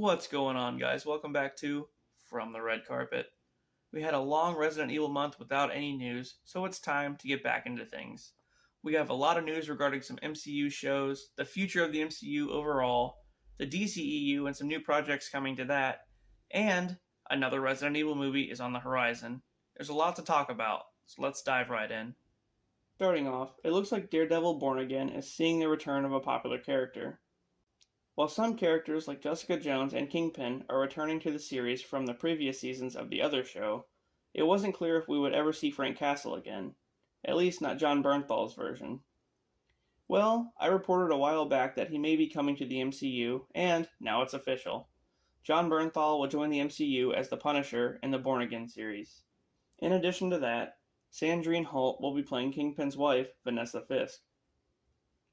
What's going on, guys? Welcome back to From the Red Carpet. We had a long Resident Evil month without any news, so it's time to get back into things. We have a lot of news regarding some MCU shows, the future of the MCU overall, the DCEU and some new projects coming to that, and another Resident Evil movie is on the horizon. There's a lot to talk about, so let's dive right in. Starting off, it looks like Daredevil Born Again is seeing the return of a popular character. While some characters like Jessica Jones and Kingpin are returning to the series from the previous seasons of the other show, it wasn't clear if we would ever see Frank Castle again, at least not Jon Bernthal's version. Well, I reported a while back that he may be coming to the MCU, and now it's official. Jon Bernthal will join the MCU as the Punisher in the Born Again series. In addition to that, Sandrine Holt will be playing Kingpin's wife, Vanessa Fisk.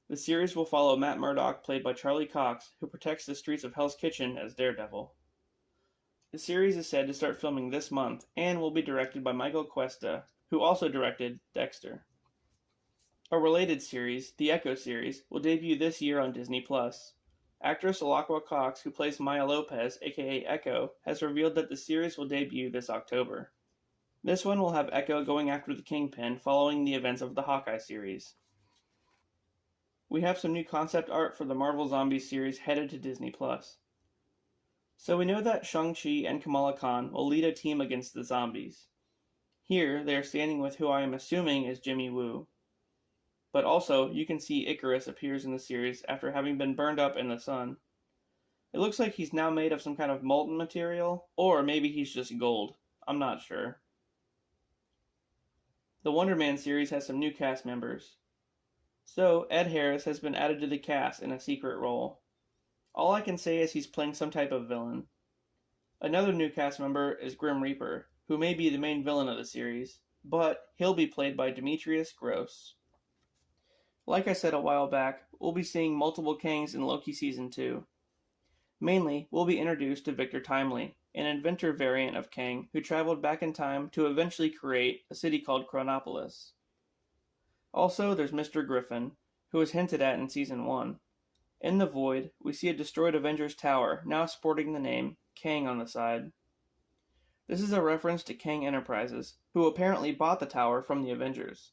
The series will follow Matt Murdock, played by Charlie Cox, who protects the streets of Hell's Kitchen as Daredevil. The series is said to start filming this month and will be directed by Michael Cuesta, who also directed Dexter. A related series, the Echo series, will debut this year on Disney+. Actress Alaqua Cox, who plays Maya Lopez, aka Echo, has revealed that the series will debut this October. This one will have Echo going after the Kingpin following the events of the Hawkeye series. We have some new concept art for the Marvel Zombies series headed to Disney+. So we know that Shang-Chi and Kamala Khan will lead a team against the zombies. Here, they are standing with who I am assuming is Jimmy Woo. But also, you can see Icarus appears in the series after having been burned up in the sun. It looks like he's now made of some kind of molten material, or maybe he's just gold. I'm not sure. The Wonder Man series has some new cast members. So, Ed Harris has been added to the cast in a secret role. All I can say is he's playing some type of villain. Another new cast member is Grim Reaper, who may be the main villain of the series, but he'll be played by Demetrius Gross. Like I said a while back, we'll be seeing multiple Kangs in Loki Season 2. Mainly, we'll be introduced to Victor Timely, an inventor variant of Kang who traveled back in time to eventually create a city called Chronopolis. Also, there's Mr. Griffin, who was hinted at in Season 1. In the Void, we see a destroyed Avengers tower, now sporting the name Kang on the side. This is a reference to Kang Enterprises, who apparently bought the tower from the Avengers.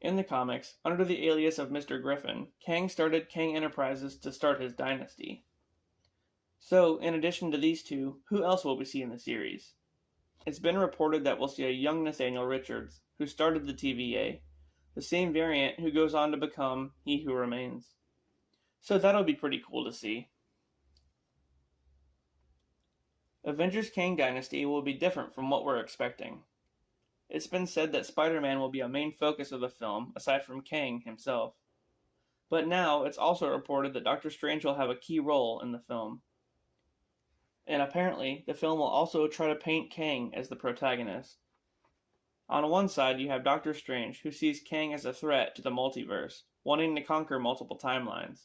In the comics, under the alias of Mr. Griffin, Kang started Kang Enterprises to start his dynasty. So, in addition to these two, who else will we see in the series? It's been reported that we'll see a young Nathaniel Richards, who started the TVA, the same variant who goes on to become He Who Remains. So that'll be pretty cool to see. Avengers Kang Dynasty will be different from what we're expecting. It's been said that Spider-Man will be a main focus of the film, aside from Kang himself. But now it's also reported that Doctor Strange will have a key role in the film. And apparently, the film will also try to paint Kang as the protagonist. On one side, you have Doctor Strange, who sees Kang as a threat to the multiverse, wanting to conquer multiple timelines.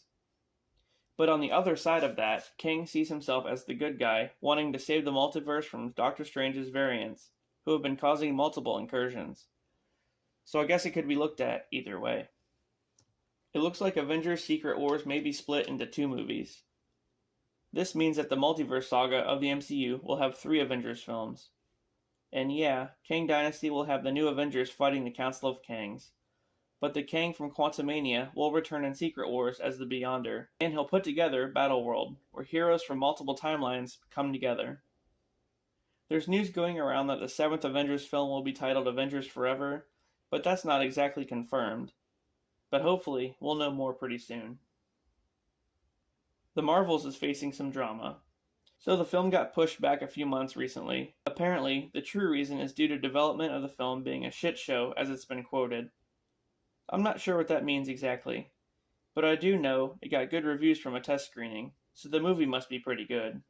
But on the other side of that, Kang sees himself as the good guy, wanting to save the multiverse from Doctor Strange's variants, who have been causing multiple incursions. So I guess it could be looked at either way. It looks like Avengers Secret Wars may be split into 2 movies. This means that the multiverse saga of the MCU will have 3 Avengers films. And yeah, Kang Dynasty will have the new Avengers fighting the Council of Kangs. But the Kang from Quantumania will return in Secret Wars as the Beyonder, and he'll put together Battleworld, where heroes from multiple timelines come together. There's news going around that the 7th Avengers film will be titled Avengers Forever, but that's not exactly confirmed. But hopefully, we'll know more pretty soon. The Marvels is facing some drama. So the film got pushed back a few months recently. Apparently, the true reason is due to development of the film being a shit show, as it's been quoted. I'm not sure what that means exactly, but I do know it got good reviews from a test screening, so the movie must be pretty good.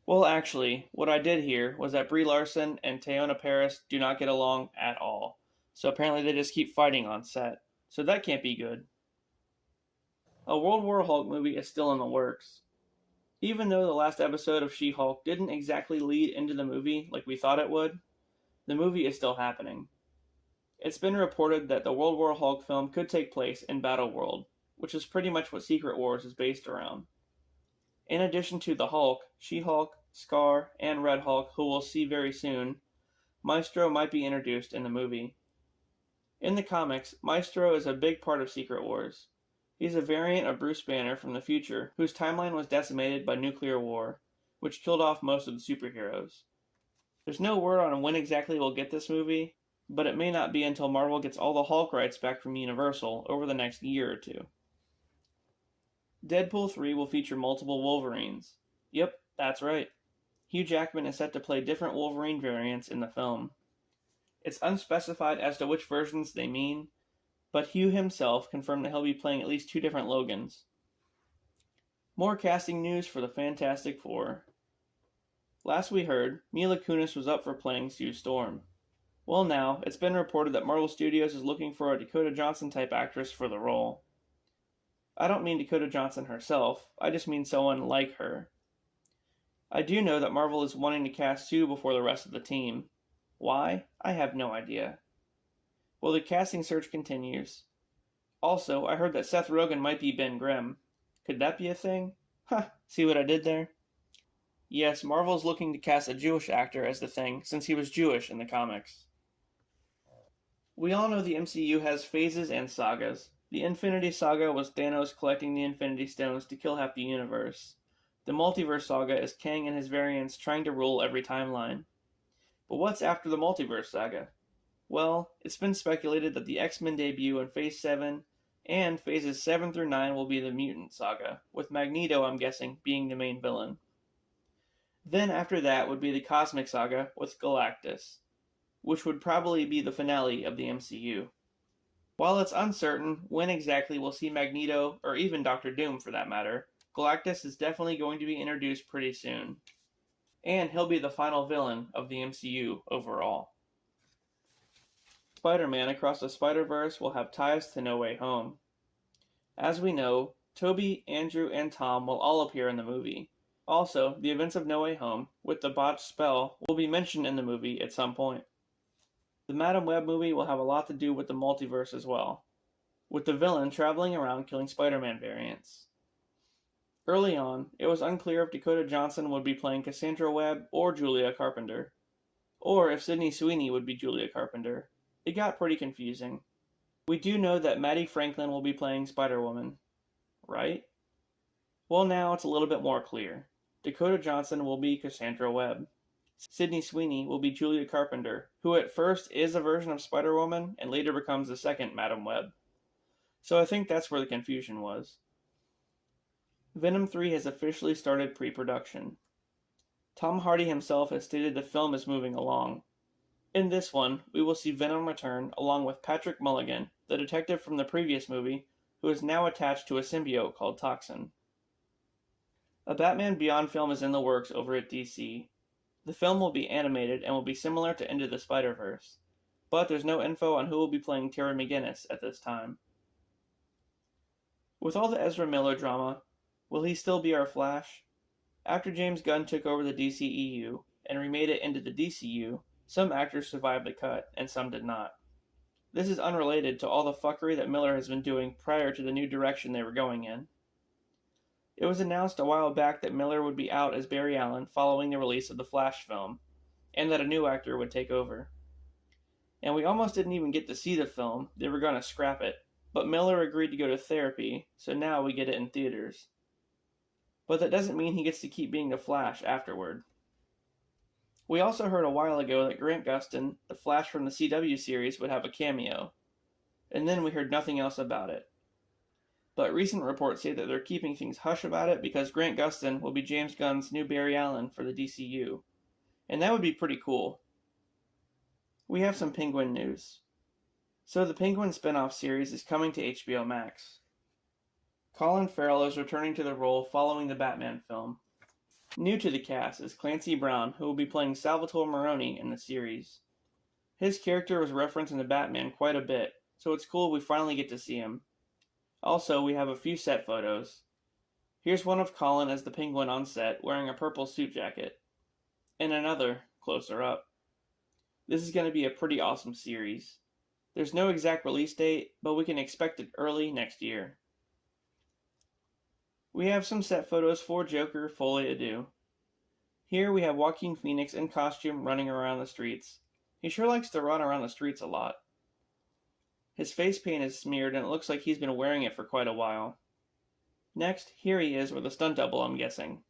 Well, actually, what I did hear was that Brie Larson and Teyonah Parris do not get along at all, so apparently they just keep fighting on set, so that can't be good. A World War Hulk movie is still in the works. Even though the last episode of She-Hulk didn't exactly lead into the movie like we thought it would, the movie is still happening. It's been reported that the World War Hulk film could take place in Battleworld, which is pretty much what Secret Wars is based around. In addition to the Hulk, She-Hulk, Scar, and Red Hulk, who we'll see very soon, Maestro might be introduced in the movie. In the comics, Maestro is a big part of Secret Wars. He's a variant of Bruce Banner from the future, whose timeline was decimated by nuclear war, which killed off most of the superheroes. There's no word on when exactly we'll get this movie, but it may not be until Marvel gets all the Hulk rights back from Universal over the next year or two. Deadpool 3 will feature multiple Wolverines. Yep, that's right. Hugh Jackman is set to play different Wolverine variants in the film. It's unspecified as to which versions they mean, but Hugh himself confirmed that he'll be playing at least 2 different Logans. More casting news for the Fantastic Four. Last we heard, Mila Kunis was up for playing Sue Storm. Well now, it's been reported that Marvel Studios is looking for a Dakota Johnson type actress for the role. I don't mean Dakota Johnson herself, I just mean someone like her. I do know that Marvel is wanting to cast Sue before the rest of the team. Why? I have no idea. Well, the casting search continues. Also, I heard that Seth Rogen might be Ben Grimm. Could that be a thing? Huh, see what I did there? Yes, Marvel's looking to cast a Jewish actor as the Thing, since he was Jewish in the comics. We all know the MCU has phases and sagas. The Infinity Saga was Thanos collecting the Infinity Stones to kill half the universe. The Multiverse Saga is Kang and his variants trying to rule every timeline. But what's after the Multiverse Saga? Well, it's been speculated that the X-Men debut in Phase 7 and Phases 7 through 9 will be the Mutant Saga, with Magneto, I'm guessing, being the main villain. Then after that would be the Cosmic Saga with Galactus, which would probably be the finale of the MCU. While it's uncertain when exactly we'll see Magneto, or even Doctor Doom for that matter, Galactus is definitely going to be introduced pretty soon. And he'll be the final villain of the MCU overall. Spider-Man Across the Spider-Verse will have ties to No Way Home. As we know, Tobey, Andrew, and Tom will all appear in the movie. Also, the events of No Way Home, with the botched spell, will be mentioned in the movie at some point. The Madam Web movie will have a lot to do with the multiverse as well, with the villain traveling around killing Spider-Man variants. Early on, it was unclear if Dakota Johnson would be playing Cassandra Webb or Julia Carpenter, or if Sydney Sweeney would be Julia Carpenter. It got pretty confusing. We do know that Maddie Franklin will be playing Spider-Woman, right? Well, now it's a little bit more clear. Dakota Johnson will be Cassandra Webb. Sydney Sweeney will be Julia Carpenter, who at first is a version of Spider-Woman and later becomes the second Madam Web. So I think that's where the confusion was. Venom 3 has officially started pre-production. Tom Hardy himself has stated the film is moving along. In this one, we will see Venom return along with Patrick Mulligan, the detective from the previous movie, who is now attached to a symbiote called Toxin. A Batman Beyond film is in the works over at DC. The film will be animated and will be similar to Into the Spider-Verse, but there's no info on who will be playing Terry McGinnis at this time. With all the Ezra Miller drama, will he still be our Flash? After James Gunn took over the DCEU and remade it into the DCU, some actors survived the cut and some did not. This is unrelated to all the fuckery that Miller has been doing prior to the new direction they were going in. It was announced a while back that Miller would be out as Barry Allen following the release of the Flash film, and that a new actor would take over. And we almost didn't even get to see the film, they were going to scrap it, but Miller agreed to go to therapy, so now we get it in theaters. But that doesn't mean he gets to keep being the Flash afterward. We also heard a while ago that Grant Gustin, the Flash from the CW series, would have a cameo, and then we heard nothing else about it. But recent reports say that they're keeping things hush about it because Grant Gustin will be James Gunn's new Barry Allen for the DCU, and that would be pretty cool. We have some Penguin news. So the Penguin spin-off series is coming to HBO Max. Colin Farrell is returning to the role following the Batman film. New to the cast is Clancy Brown, who will be playing Salvatore Maroni in the series. His character was referenced in the Batman quite a bit, so it's cool we finally get to see him. Also, we have a few set photos. Here's one of Colin as the Penguin on set wearing a purple suit jacket, and another closer up. This is going to be a pretty awesome series. There's no exact release date, but we can expect it early next year. We have some set photos for Joker Folie A Deux. Here we have Joaquin Phoenix in costume running around the streets. He sure likes to run around the streets a lot. His face paint is smeared and it looks like he's been wearing it for quite a while. Next, here he is with a stunt double, I'm guessing.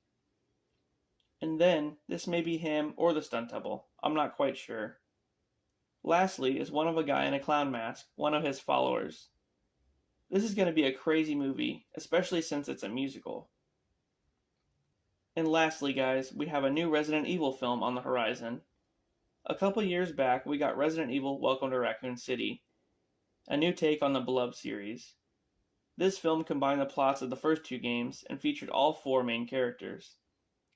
And then, this may be him or the stunt double, I'm not quite sure. Lastly is one of a guy in a clown mask, one of his followers. This is going to be a crazy movie, especially since it's a musical. And lastly, guys, we have a new Resident Evil film on the horizon. A couple years back, we got Resident Evil Welcome to Raccoon City, a new take on the beloved series. This film combined the plots of the first two games and featured all four main characters.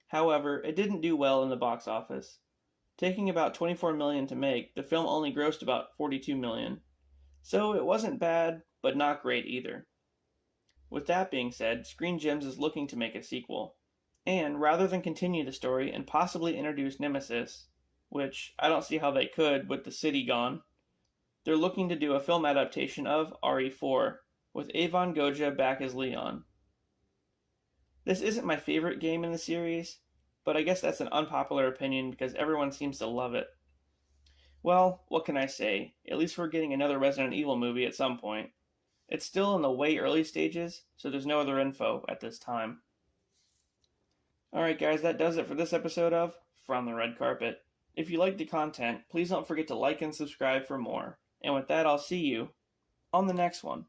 However, it didn't do well in the box office. Taking about $24 million to make, the film only grossed about $42 million. So it wasn't bad, but not great either. With that being said, Screen Gems is looking to make a sequel. And rather than continue the story and possibly introduce Nemesis, which I don't see how they could with the city gone, they're looking to do a film adaptation of RE4, with Avon Goja back as Leon. This isn't my favorite game in the series, but I guess that's an unpopular opinion because everyone seems to love it. Well, what can I say? At least we're getting another Resident Evil movie at some point. It's still in the way early stages, so there's no other info at this time. Alright guys, that does it for this episode of From the Red Carpet. If you liked the content, please don't forget to like and subscribe for more. And with that, I'll see you on the next one.